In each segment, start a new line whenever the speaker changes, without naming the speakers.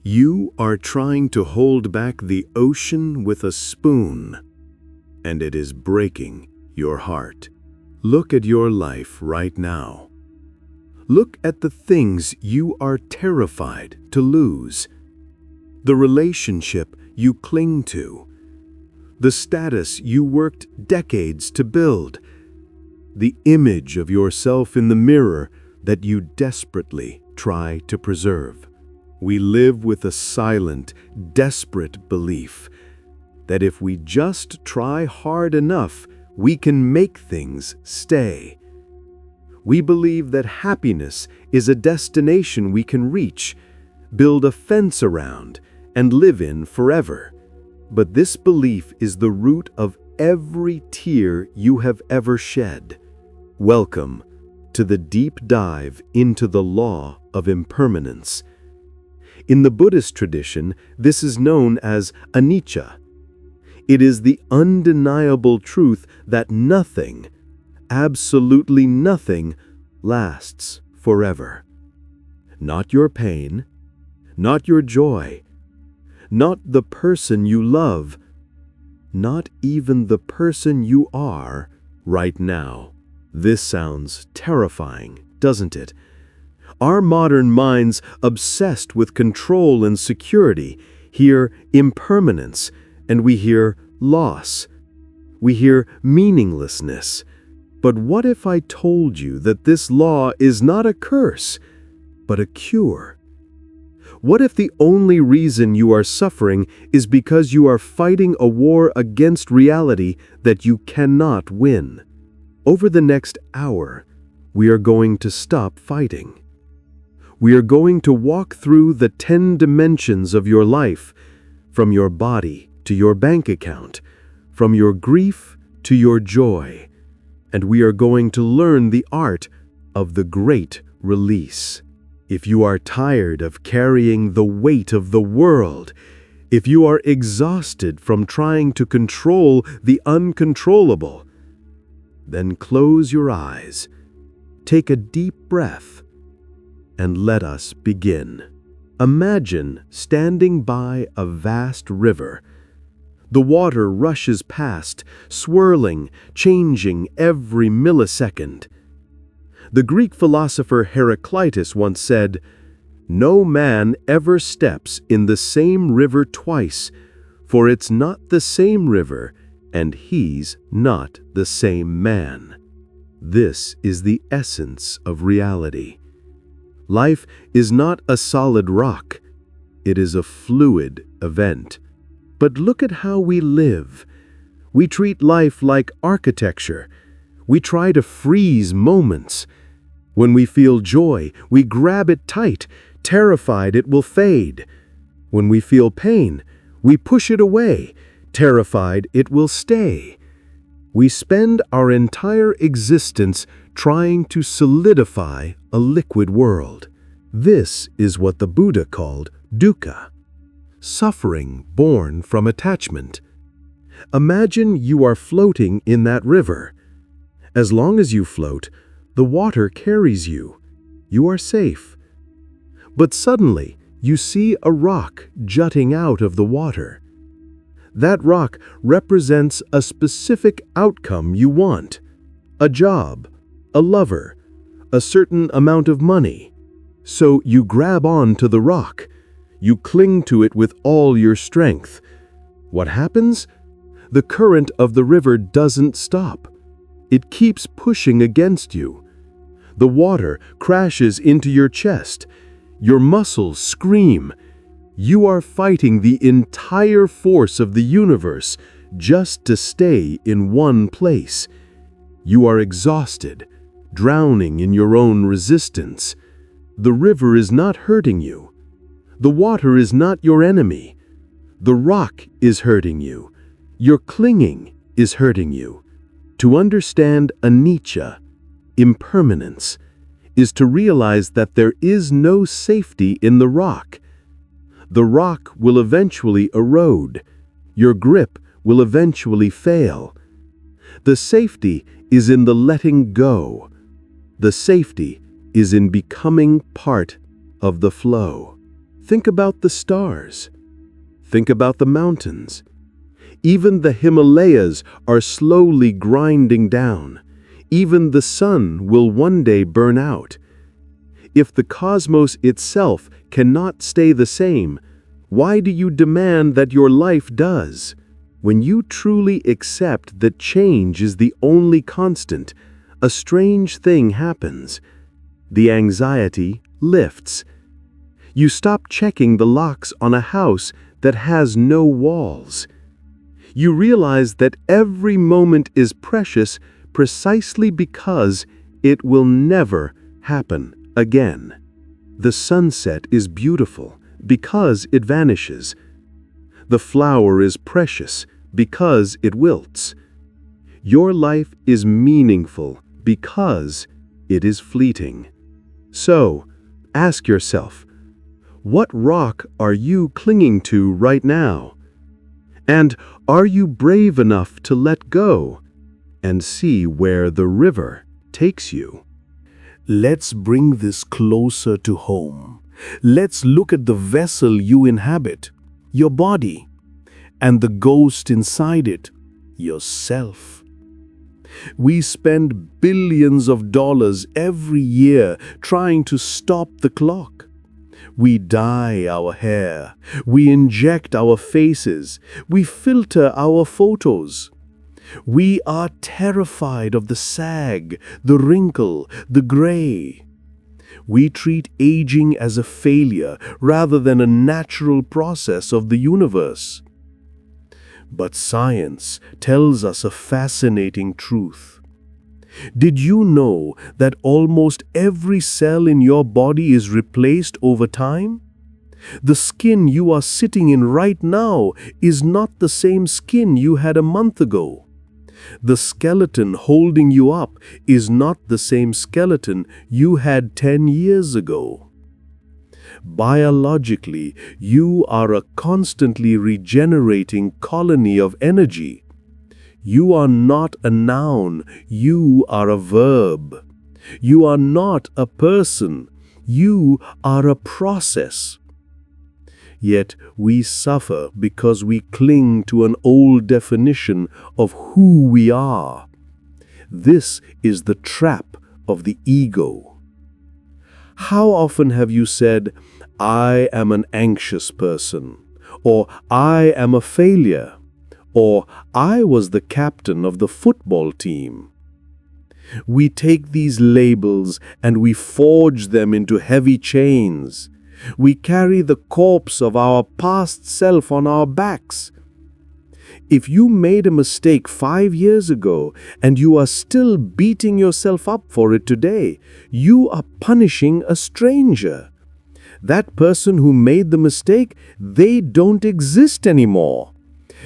You are trying to hold back the ocean with a spoon, and it is breaking your heart. Look at your life right now. Look at the things you are terrified to lose, the relationship you cling to, the status you worked decades to build, the image of yourself in the mirror that you desperately try to preserve. We live with a silent, desperate belief that if we just try hard enough, we can make things stay. We believe that happiness is a destination we can reach, build a fence around, and live in forever. But this belief is the root of every tear you have ever shed. Welcome to the deep dive into the law of impermanence. In the Buddhist tradition, this is known as Anicca. It is the undeniable truth that nothing, absolutely nothing, lasts forever. Not your pain, not your joy, not the person you love, not even the person you are right now. This sounds terrifying, doesn't it? Our modern minds, obsessed with control and security, hear impermanence, and we hear loss. We hear meaninglessness. But what if I told you that this law is not a curse, but a cure? What if the only reason you are suffering is because you are fighting a war against reality that you cannot win? Over the next hour, we are going to stop fighting. We are going to walk through the 10 dimensions of your life, from your body to your bank account, from your grief to your joy, and we are going to learn the art of the great release. If you are tired of carrying the weight of the world, if you are exhausted from trying to control the uncontrollable, then close your eyes, take a deep breath, and let us begin. Imagine standing by a vast river. The water rushes past, swirling, changing every millisecond. The Greek philosopher Heraclitus once said, "No man ever steps in the same river twice, for it's not the same river, and he's not the same man." This is the essence of reality. Life is not a solid rock. It is a fluid event. But look at how we live. We treat life like architecture. We try to freeze moments. When we feel joy, we grab it tight, terrified it will fade. When we feel pain, we push it away, terrified it will stay. We spend our entire existence trying to solidify a liquid world. This is what the Buddha called dukkha, suffering born from attachment. Imagine you are floating in that river. As long as you float, the water carries you. You are safe. But suddenly, you see a rock jutting out of the water. That rock represents a specific outcome you want: a job, a lover, a certain amount of money. So you grab on to the rock. You cling to it with all your strength. What happens? The current of the river doesn't stop. It keeps pushing against you. The water crashes into your chest. Your muscles scream. You are fighting the entire force of the universe just to stay in one place. You are exhausted, drowning in your own resistance. The river is not hurting you. The water is not your enemy. The rock is hurting you. Your clinging is hurting you. To understand Anicca, impermanence, is to realize that there is no safety in the rock. The rock will eventually erode. Your grip will eventually fail. The safety is in the letting go. The safety is in becoming part of the flow. Think about the stars. Think about the mountains. Even the Himalayas are slowly grinding down. Even the sun will one day burn out. If the cosmos itself cannot stay the same, why do you demand that your life does? When you truly accept that change is the only constant, a strange thing happens. The anxiety lifts. You stop checking the locks on a house that has no walls. You realize that every moment is precious precisely because it will never happen again. The sunset is beautiful because it vanishes. The flower is precious because it wilts. Your life is meaningful because it is fleeting. So, ask yourself, what rock are you clinging to right now? And are you brave enough to let go and see where the river takes you? Let's bring this closer to home. Let's look at the vessel you inhabit, your body, and the ghost inside it, yourself. We spend billions of dollars every year trying to stop the clock. We dye our hair, we inject our faces, we filter our photos. We are terrified of the sag, the wrinkle, the gray. We treat aging as a failure rather than a natural process of the universe. But science tells us a fascinating truth. Did you know that almost every cell in your body is replaced over time? The skin you are sitting in right now is not the same skin you had a month ago. The skeleton holding you up is not the same skeleton you had 10 years ago. Biologically, you are a constantly regenerating colony of energy. You are not a noun, you are a verb. You are not a person, you are a process. Yet we suffer because we cling to an old definition of who we are. This is the trap of the ego. How often have you said, "I am an anxious person," or "I am a failure," or "I was the captain of the football team"? We take these labels and we forge them into heavy chains. We carry the corpse of our past self on our backs. If you made a mistake 5 years ago and you are still beating yourself up for it today, you are punishing a stranger. That person who made the mistake, they don't exist anymore.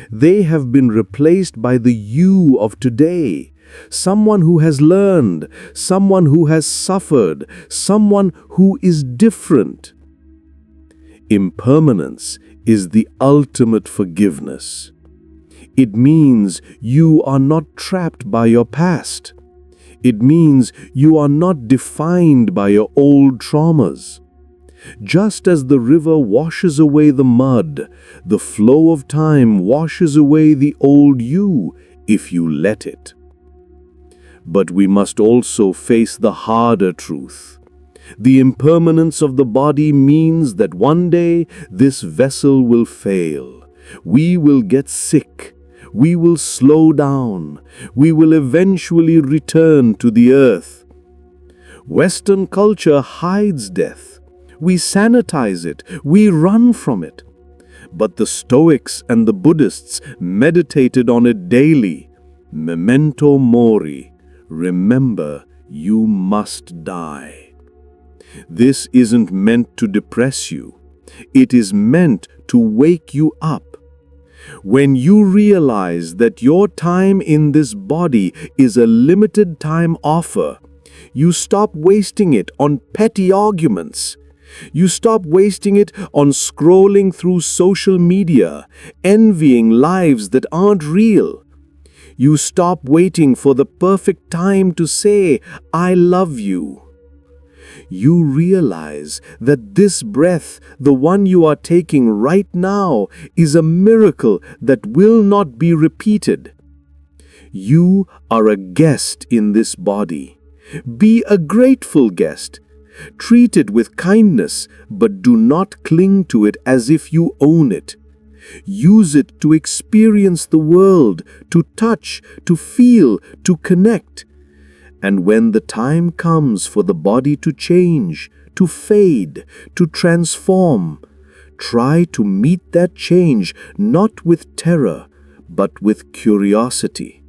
They have been replaced by the you of today. Someone who has learned, someone who has suffered, someone who is different. Impermanence is the ultimate forgiveness. It means you are not trapped by your past. It means you are not defined by your old traumas. Just as the river washes away the mud, the flow of time washes away the old you if you let it. But we must also face the harder truth. The impermanence of the body means that one day this vessel will fail. We will get sick. We will slow down. We will eventually return to the earth. Western culture hides death. We sanitize it. We run from it. But the Stoics and the Buddhists meditated on it daily. Memento mori. Remember, you must die. This isn't meant to depress you. It is meant to wake you up. When you realize that your time in this body is a limited time offer, you stop wasting it on petty arguments. You stop wasting it on scrolling through social media, envying lives that aren't real. You stop waiting for the perfect time to say, "I love you."
you realize that this breath, the one you are taking right now, is a miracle that will not be repeated. You are a guest in this body. Be a grateful guest. Treat it with kindness, but do not cling to it as if you own it. Use it to experience the world, to touch, to feel, to connect. And when the time comes for the body to change, to fade, to transform, try to meet that change not with terror, but with curiosity.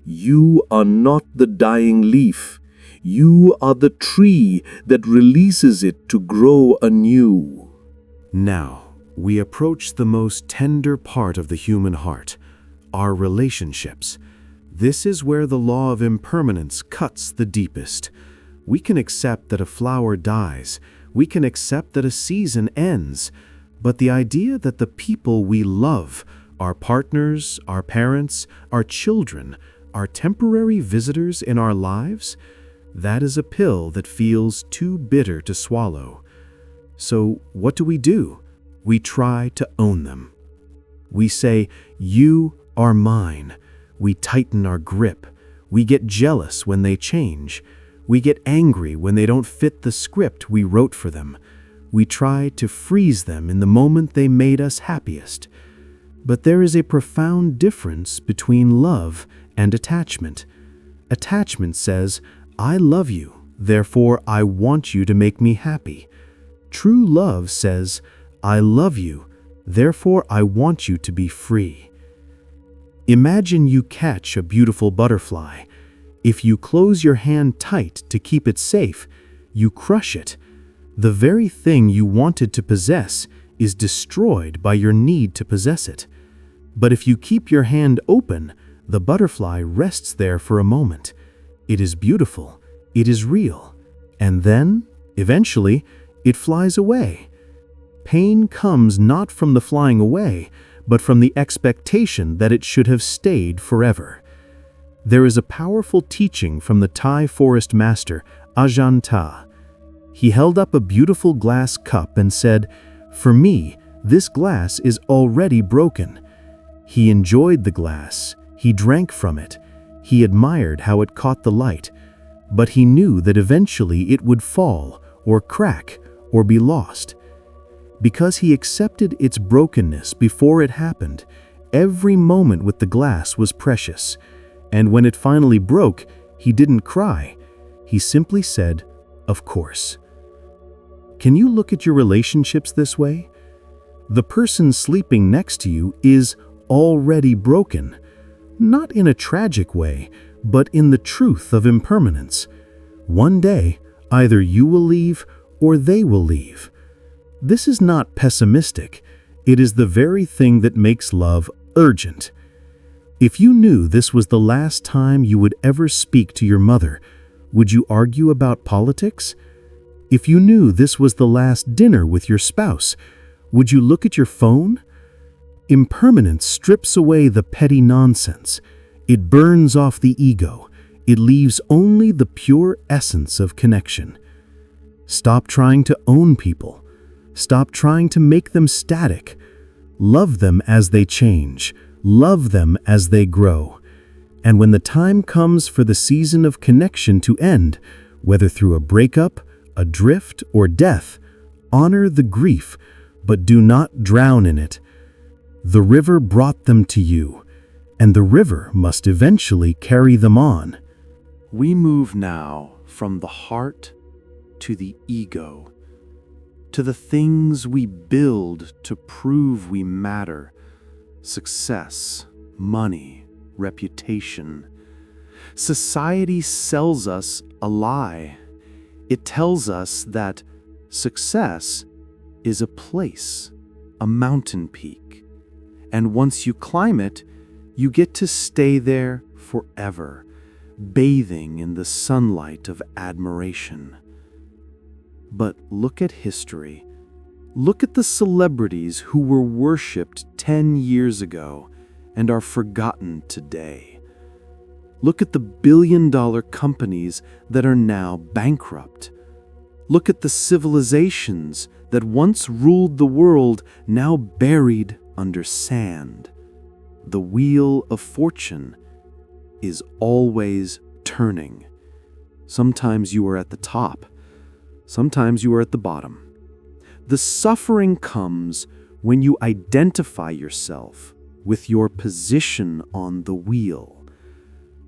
You are not the dying leaf. You are the tree that releases it to grow anew.
Now, we approach the most tender part of the human heart, our relationships. This is where the law of impermanence cuts the deepest. We can accept that a flower dies. We can accept that a season ends. But the idea that the people we love, our partners, our parents, our children, are temporary visitors in our lives, that is a pill that feels too bitter to swallow. So what do? We try to own them. We say, "You are mine." We tighten our grip. We get jealous when they change. We get angry when they don't fit the script we wrote for them. We try to freeze them in the moment they made us happiest. But there is a profound difference between love and attachment. Attachment says, "I love you, therefore I want you to make me happy." True love says, "I love you, therefore I want you to be free." Imagine you catch a beautiful butterfly. If you close your hand tight to keep it safe, you crush it. The very thing you wanted to possess is destroyed by your need to possess it. But if you keep your hand open, the butterfly rests there for a moment. It is beautiful, it is real, and then, eventually, it flies away. Pain comes not from the flying away, but from the expectation that it should have stayed forever. There is a powerful teaching from the Thai forest master, Ajahn Tha. He held up a beautiful glass cup and said, "For me, this glass is already broken." He enjoyed the glass, he drank from it, he admired how it caught the light, but he knew that eventually it would fall, or crack, or be lost. Because he accepted its brokenness before it happened, every moment with the glass was precious. And when it finally broke, he didn't cry. He simply said, "Of course." Can you look at your relationships this way? The person sleeping next to you is already broken, not in a tragic way, but in the truth of impermanence. One day, either you will leave or they will leave. This is not pessimistic. It is the very thing that makes love urgent. If you knew this was the last time you would ever speak to your mother, would you argue about politics? If you knew this was the last dinner with your spouse, would you look at your phone? Impermanence strips away the petty nonsense. It burns off the ego. It leaves only the pure essence of connection. Stop trying to own people. Stop trying to make them static. Love them as they change. Love them as they grow. And when the time comes for the season of connection to end, whether through a breakup, a drift, or death, honor the grief, but do not drown in it. The river brought them to you, and the river must eventually carry them on. We move now from the heart to the ego, to the things we build to prove we matter: success, money, reputation. Society sells us a lie. It tells us that success is a place, a mountain peak, and once you climb it, you get to stay there forever, bathing in the sunlight of admiration. But look at history. Look at the celebrities who were worshipped 10 years ago and are forgotten today. Look at the billion-dollar companies that are now bankrupt.
Look at the civilizations that once ruled the world, now buried under sand. The wheel of fortune is always turning. Sometimes you are at the top, sometimes you are at the bottom. The suffering comes when you identify yourself with your position on the wheel.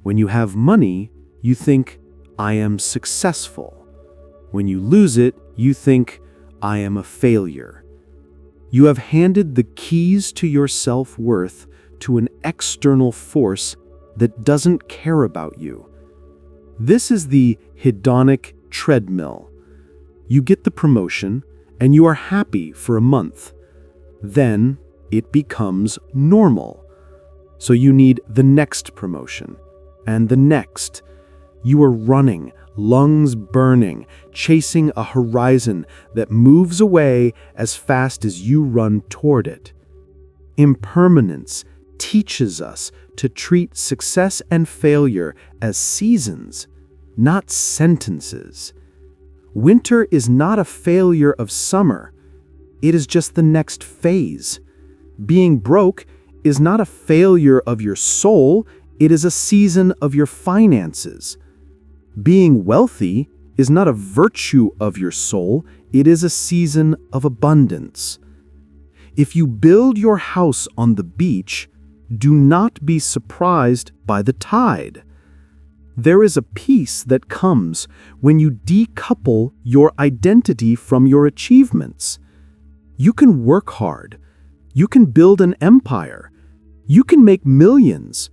When you have money, you think, I am successful. When you lose it, you think, I am a failure. You have handed the keys to your self-worth to an external force that doesn't care about you. This is the hedonic treadmill. You get the promotion, and you are happy for a month. Then it becomes normal. So you need the next promotion, and the next. You are running, lungs burning, chasing a horizon that moves away as fast as you run toward it. Impermanence teaches us to treat success and failure as seasons, not sentences. Winter is not a failure of summer. It is just the next phase. Being broke is not a failure of your soul. It is a season of your finances. Being wealthy is not a virtue of your soul. It is a season of abundance. If you build your house on the beach, do not be surprised by the tide. There is a peace that comes when you decouple your identity from your achievements. You can work hard. You can build an empire. You can make millions.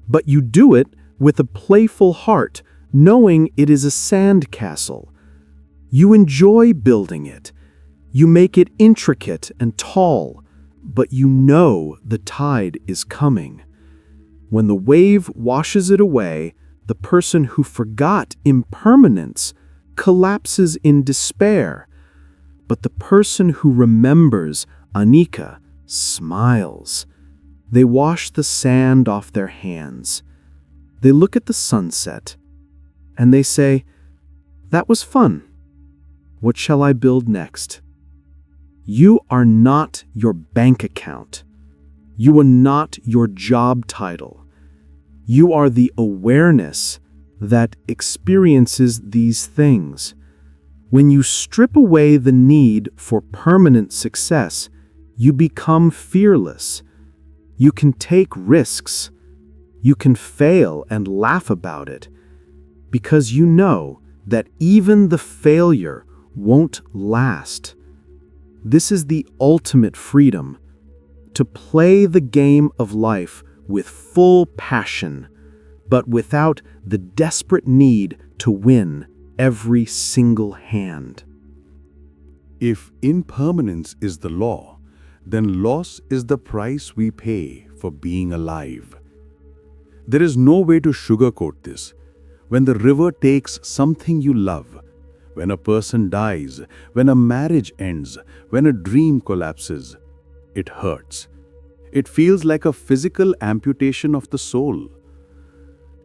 But you do it with a playful heart, knowing it is a sandcastle. You enjoy building it. You make it intricate and tall, but you know the tide is coming. When the wave washes it away, the person who forgot impermanence collapses in despair. But the person who remembers Anicca smiles. They wash the sand off their hands. They look at the sunset, and they say, "That was fun. What shall I build next?" You are not your bank account. You are not your job title. You are the awareness that experiences these things. When you strip away the need for permanent success, you become fearless. You can take risks. You can fail and laugh about it, because you know that even the failure won't last. This is the ultimate freedom, to play the game of life with full passion, but without the desperate need to win every single hand.
If impermanence is the law, then loss is the price we pay for being alive. There is no way to sugarcoat this. When the river takes something you love, when a person dies, when a marriage ends, when a dream collapses, it hurts. It feels like a physical amputation of the soul.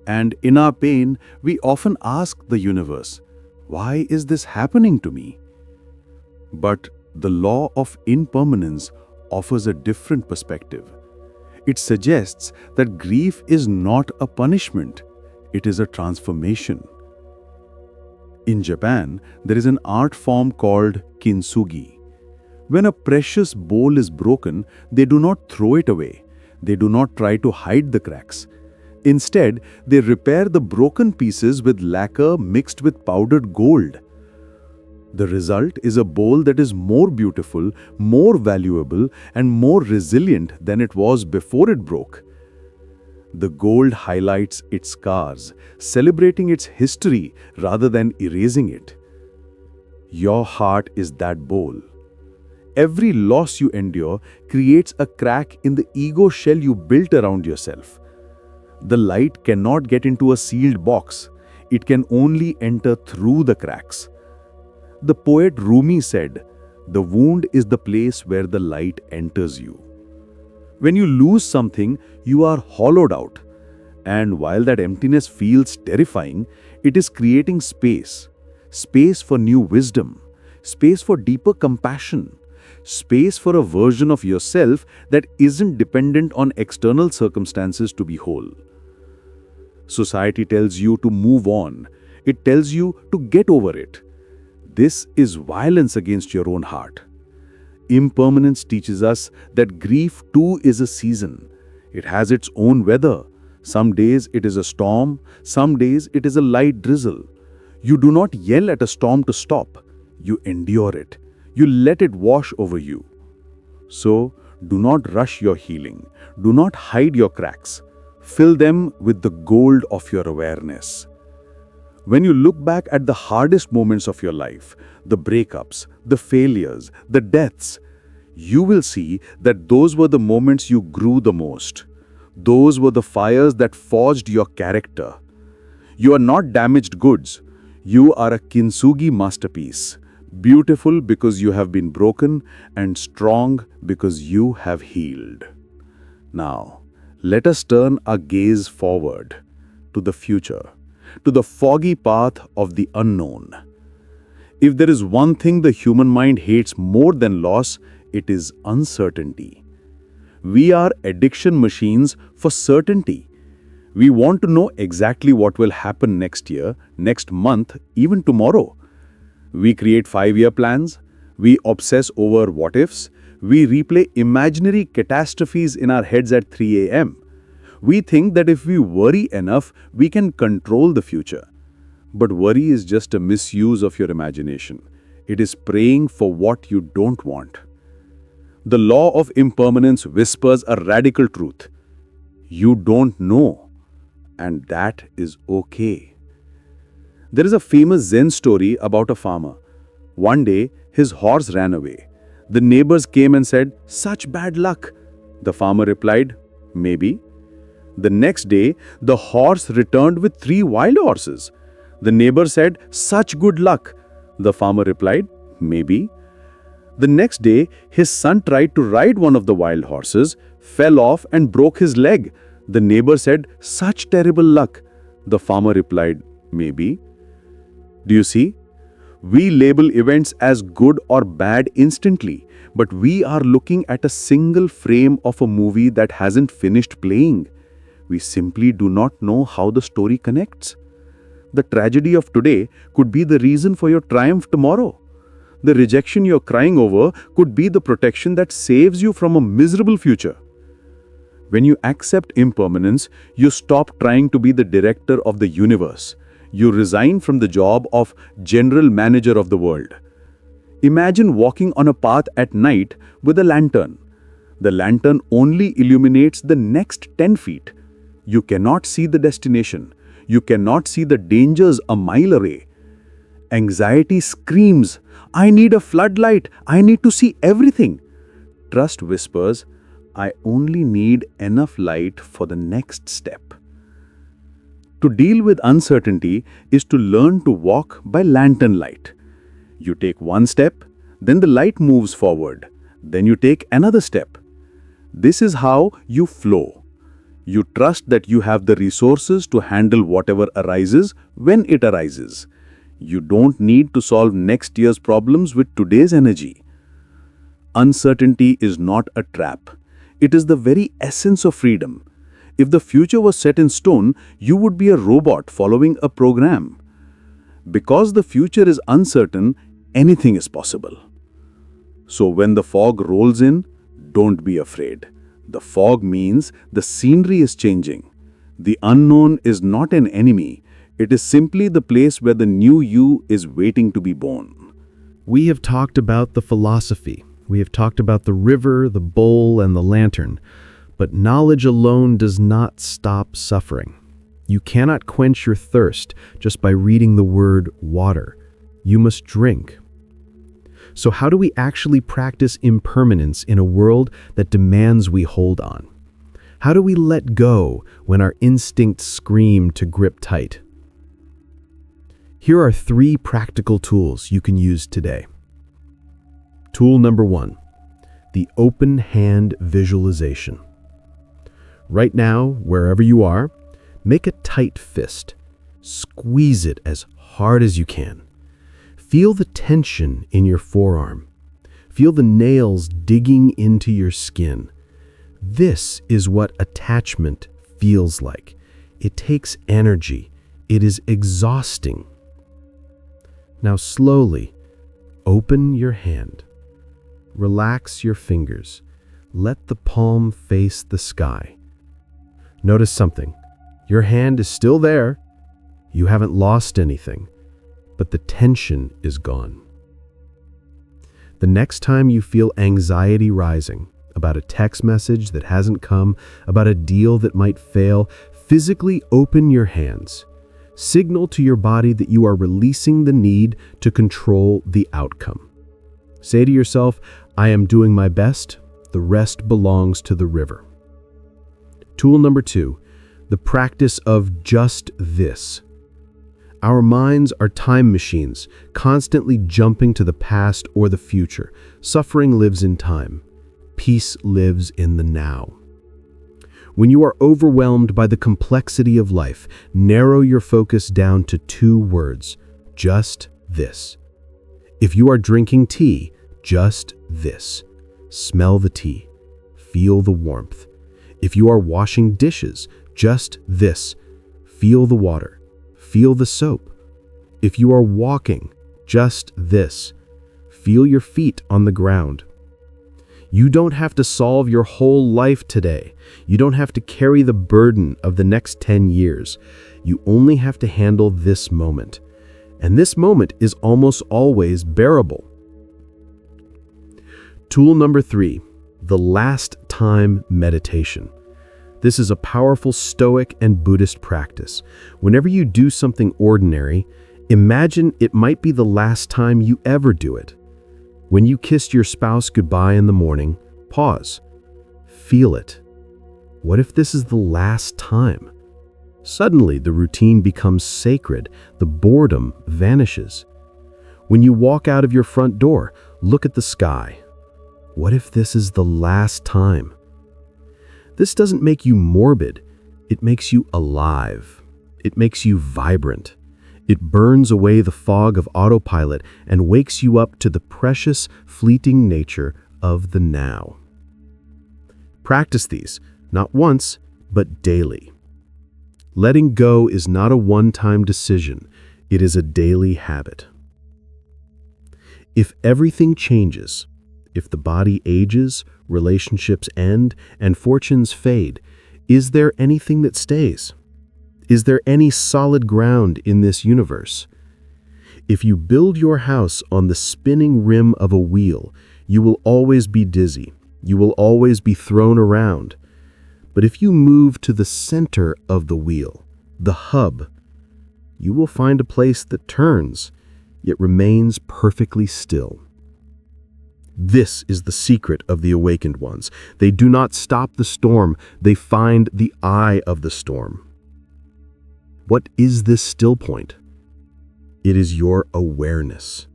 And in our pain, we often ask the universe, why is this happening to me? But the law of impermanence offers a different perspective. It suggests that grief is not a punishment, it is a transformation. In Japan, there is an art form called kintsugi. When a precious bowl is broken, they do not throw it away. They do not try to hide the cracks. Instead, they repair the broken pieces with lacquer mixed with powdered gold. The result is a bowl that is more beautiful, more valuable, and more resilient than it was before it broke. The gold highlights its scars, celebrating its history rather than erasing it. Your heart is that bowl. Every loss you endure creates a crack in the ego shell you built around yourself. The light cannot get into a sealed box. It can only enter through the cracks. The poet Rumi said, "The wound is the place where the light enters you." When you lose something, you are hollowed out. And while that emptiness feels terrifying, it is creating space. space for new wisdom, space for deeper compassion, space for a version of yourself that isn't dependent on external circumstances to be whole. Society tells you to move on. It tells you to get over it. This is violence against your own heart. Impermanence teaches us that grief too is a season. It has its own weather. Some days it is a storm, some days it is a light drizzle. You do not yell at a storm to stop. You endure it. You let it wash over you. So, do not rush your healing. Do not hide your cracks. Fill them with the gold of your awareness. When you look back at the hardest moments of your life, the breakups, the failures, the deaths, you will see that those were the moments you grew the most. Those were the fires that forged your character. You are not damaged goods. You are a kintsugi masterpiece. Beautiful because you have been broken and strong because you have healed. Now, let us turn our gaze forward to the future, to the foggy path of the unknown. If there is one thing the human mind hates more than loss, it is uncertainty. We are addiction machines for certainty. We want to know exactly what will happen next year, next month, even tomorrow. We create 5-year plans. We obsess over what-ifs. We replay imaginary catastrophes in our heads at 3 a.m. We think that if we worry enough, we can control the future. But worry is just a misuse of your imagination. It is praying for what you don't want. The law of impermanence whispers a radical truth. You don't know, and that is okay. There is a famous Zen story about a farmer. One day, his horse ran away. The neighbors came and said, "Such bad luck." The farmer replied, "Maybe." The next day, the horse returned with 3 wild horses. The neighbor said, "Such good luck." The farmer replied, "Maybe." The next day, his son tried to ride one of the wild horses, fell off and broke his leg. The neighbor said, "Such terrible luck." The farmer replied, "Maybe." Do you see? We label events as good or bad instantly, but we are looking at a single frame of a movie that hasn't finished playing. We simply do not know how the story connects. The tragedy of today could be the reason for your triumph tomorrow. The rejection you're crying over could be the protection that saves you from a miserable future. When you accept impermanence, you stop trying to be the director of the universe. You resign from the job of general manager of the world. Imagine walking on a path at night with a lantern. The lantern only illuminates the next 10 feet. You cannot see the destination. You cannot see the dangers a mile away. Anxiety screams, "I need a floodlight. I need to see everything." Trust whispers, "I only need enough light for the next step." To deal with uncertainty is to learn to walk by lantern light. You take one step, then the light moves forward. Then you take another step. This is how you flow. You trust that you have the resources to handle whatever arises when it arises. You don't need to solve next year's problems with today's energy. Uncertainty is not a trap. It is the very essence of freedom. If the future was set in stone, you would be a robot following a program. Because the future is uncertain, anything is possible. So when the fog rolls in, don't be afraid. The fog means the scenery is changing. The unknown is not an enemy. It is simply the place where the new you is waiting to be born.
We have talked about the philosophy. We have talked about the river, the bowl, and the lantern. But knowledge alone does not stop suffering. You cannot quench your thirst just by reading the word water. You must drink. So how do we actually practice impermanence in a world that demands we hold on? How do we let go when our instincts scream to grip tight? Here are 3 practical tools you can use today. Tool number 1, the open hand visualization. Right now, wherever you are, make a tight fist. Squeeze it as hard as you can. Feel the tension in your forearm. Feel the nails digging into your skin. This is what attachment feels like. It takes energy. It is exhausting. Now slowly, open your hand. Relax your fingers. Let the palm face the sky. Notice something. Your hand is still there. You haven't lost anything, but the tension is gone. The next time you feel anxiety rising about a text message that hasn't come, about a deal that might fail, physically open your hands. Signal to your body that you are releasing the need to control the outcome. Say to yourself, I am doing my best. The rest belongs to the river. Tool number 2, the practice of just this. Our minds are time machines, constantly jumping to the past or the future. Suffering lives in time. Peace lives in the now. When you are overwhelmed by the complexity of life, narrow your focus down to 2 words, just this. If you are drinking tea, just this. Smell the tea. Feel the warmth. If you are washing dishes, just this. Feel the water. Feel the soap. If you are walking, just this. Feel your feet on the ground. You don't have to solve your whole life today. You don't have to carry the burden of the next 10 years. You only have to handle this moment. And this moment is almost always bearable. Tool number 3, the last time meditation. This is a powerful Stoic and Buddhist practice. Whenever you do something ordinary, imagine it might be the last time you ever do it. When you kissed your spouse goodbye in the morning, pause. Feel it. What if this is the last time? Suddenly, the routine becomes sacred. The boredom vanishes. When you walk out of your front door, look at the sky. What if this is the last time? This doesn't make you morbid. It makes you alive. It makes you vibrant. It burns away the fog of autopilot and wakes you up to the precious, fleeting nature of the now. Practice these, not once, but daily. Letting go is not a one-time decision. It is a daily habit. If everything changes, if the body ages, relationships end, and fortunes fade, is there anything that stays? Is there any solid ground in this universe? If you build your house on the spinning rim of a wheel, you will always be dizzy. You will always be thrown around. But if you move to the center of the wheel, the hub, you will find a place that turns, yet remains perfectly still. This is the secret of the awakened ones. They do not stop the storm. They find the eye of the storm. What is this still point? It is your awareness.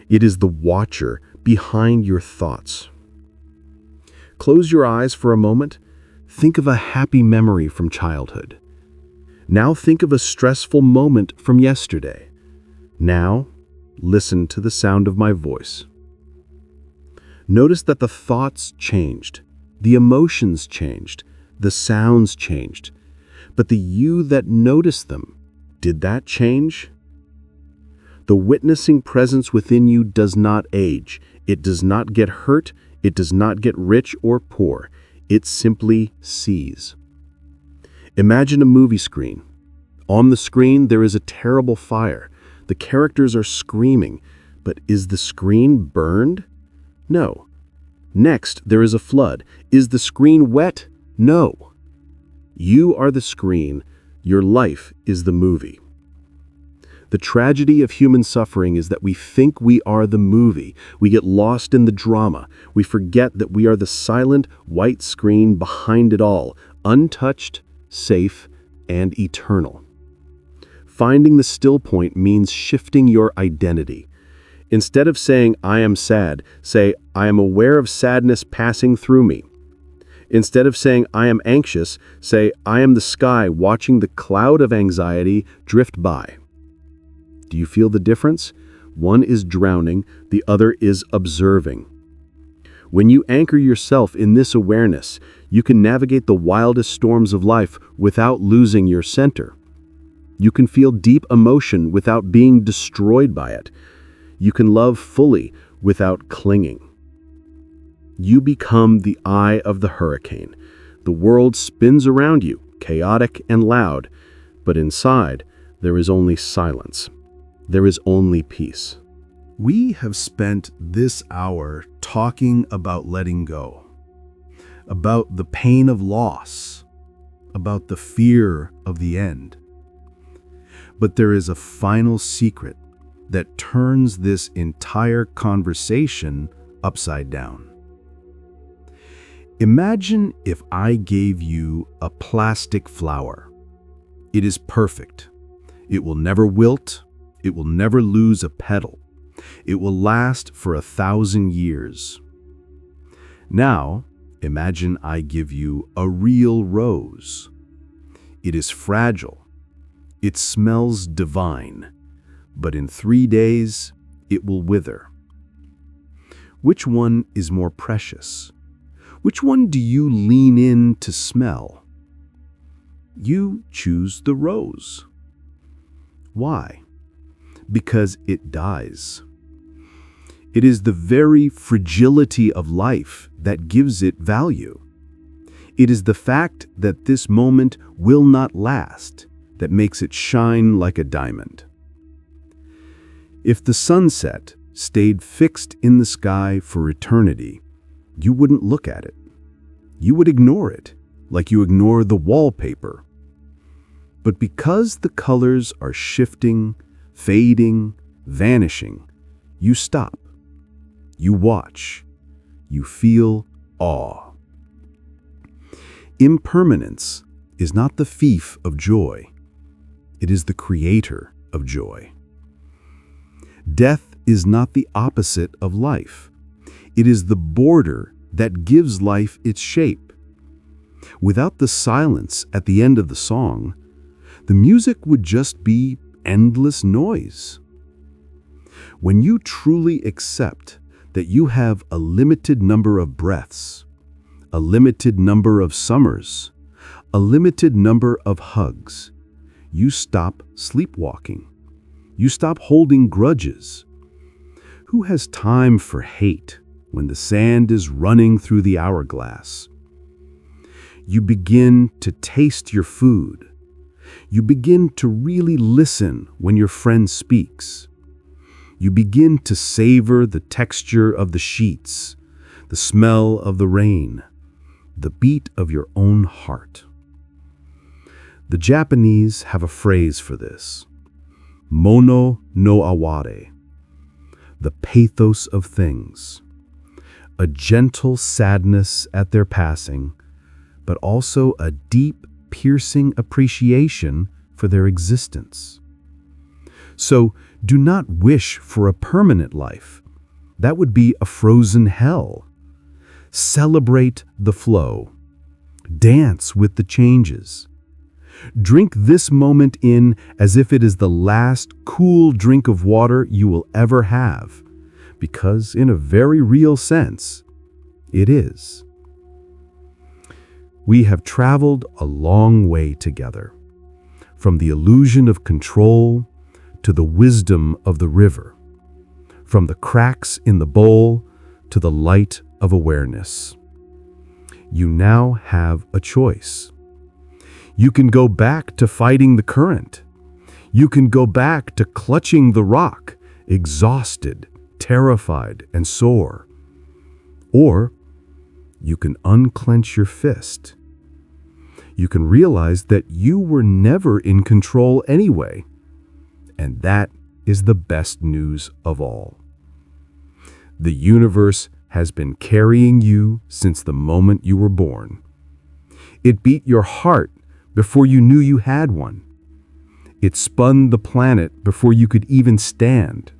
It is the watcher behind your thoughts. Close your eyes for a moment. Think of a happy memory from childhood. Now think of a stressful moment from yesterday. Now, listen to the sound of my voice. Notice that the thoughts changed, the emotions changed, the sounds changed, but the you that noticed them, did that change? The witnessing presence within you does not age. It does not get hurt. It does not get rich or poor. It simply sees. Imagine a movie screen. On the screen, there is a terrible fire. The characters are screaming, but is the screen burned? No. Next, there is a flood. Is the screen wet? No. You are the screen. Your life is the movie. The tragedy of human suffering is that we think we are the movie. We get lost in the drama. We forget that we are the silent, white screen behind it all, untouched, safe, and eternal. Finding the still point means shifting your identity. Instead of saying, I am sad, say, I am aware of sadness passing through me. Instead of saying, I am anxious, say, I am the sky watching the cloud of anxiety drift by. Do you feel the difference? One is drowning, the other is observing. When you anchor yourself in this awareness, you can navigate the wildest storms of life without losing your center. You can feel deep emotion without being destroyed by it. You can love fully without clinging. You become the eye of the hurricane. The world spins around you, chaotic and loud, but inside there is only silence. There is only peace.
We have spent this hour talking about letting go, about the pain of loss, about the fear of the end. But there is a final secret that turns this entire conversation upside down. Imagine if I gave you a plastic flower. It is perfect. It will never wilt. It will never lose a petal. It will last for 1,000 years. Now, imagine I give you a real rose. It is fragile. It smells divine, but in 3 days, it will wither. Which one is more precious? Which one do you lean in to smell? You choose the rose. Why? Because it dies. It is the very fragility of life that gives it value. It is the fact that this moment will not last that makes it shine like a diamond. If the sunset stayed fixed in the sky for eternity, you wouldn't look at it. You would ignore it, like you ignore the wallpaper. But because the colors are shifting, fading, vanishing, you stop. You watch. You feel awe. Impermanence is not the thief of joy. It is the creator of joy. Death is not the opposite of life. It is the border that gives life its shape. Without the silence at the end of the song, the music would just be endless noise. When you truly accept that you have a limited number of breaths, a limited number of summers, a limited number of hugs, you stop sleepwalking. You stop holding grudges. Who has time for hate when the sand is running through the hourglass? You begin to taste your food. You begin to really listen when your friend speaks. You begin to savor the texture of the sheets, the smell of the rain, the beat of your own heart. The Japanese have a phrase for this: mono no aware, the pathos of things, a gentle sadness at their passing, but also a deep, piercing appreciation for their existence. So do not wish for a permanent life. That would be a frozen hell. Celebrate the flow. Dance with the changes. Drink this moment in as if it is the last cool drink of water you will ever have, because in a very real sense, it is. We have traveled a long way together, from the illusion of control to the wisdom of the river, from the cracks in the bowl to the light of awareness. You now have a choice. You can go back to fighting the current. You can go back to clutching the rock, exhausted, terrified, and sore. Or you can unclench your fist. You can realize that you were never in control anyway. And that is the best news of all. The universe has been carrying you since the moment you were born. It beat your heart before you knew you had one. It spun the planet before you could even stand.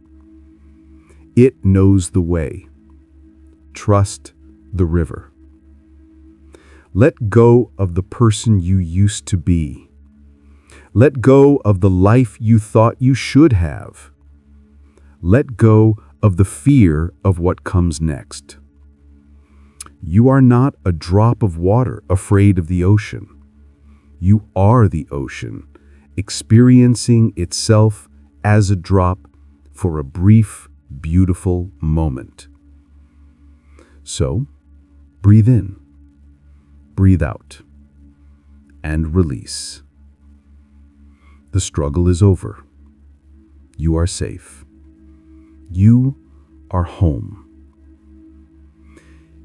It knows the way. Trust the river. Let go of the person you used to be. Let go of the life you thought you should have.
Let go of the fear of what comes next. You are not a drop of water afraid of the ocean. You are the ocean, experiencing itself as a drop for a brief, beautiful moment. So, breathe in, breathe out, and release. The struggle is over. You are safe. You are home.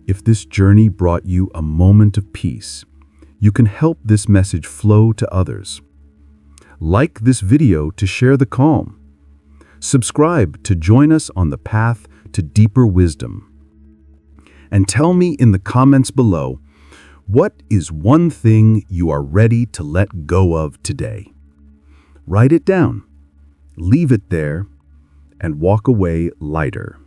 If this journey brought you a moment of peace, you can help this message flow to others. Like this video to share the calm. Subscribe to join us on the path to deeper wisdom. And tell me in the comments below, what is one thing you are ready to let go of today? Write it down, leave it there, and walk away lighter.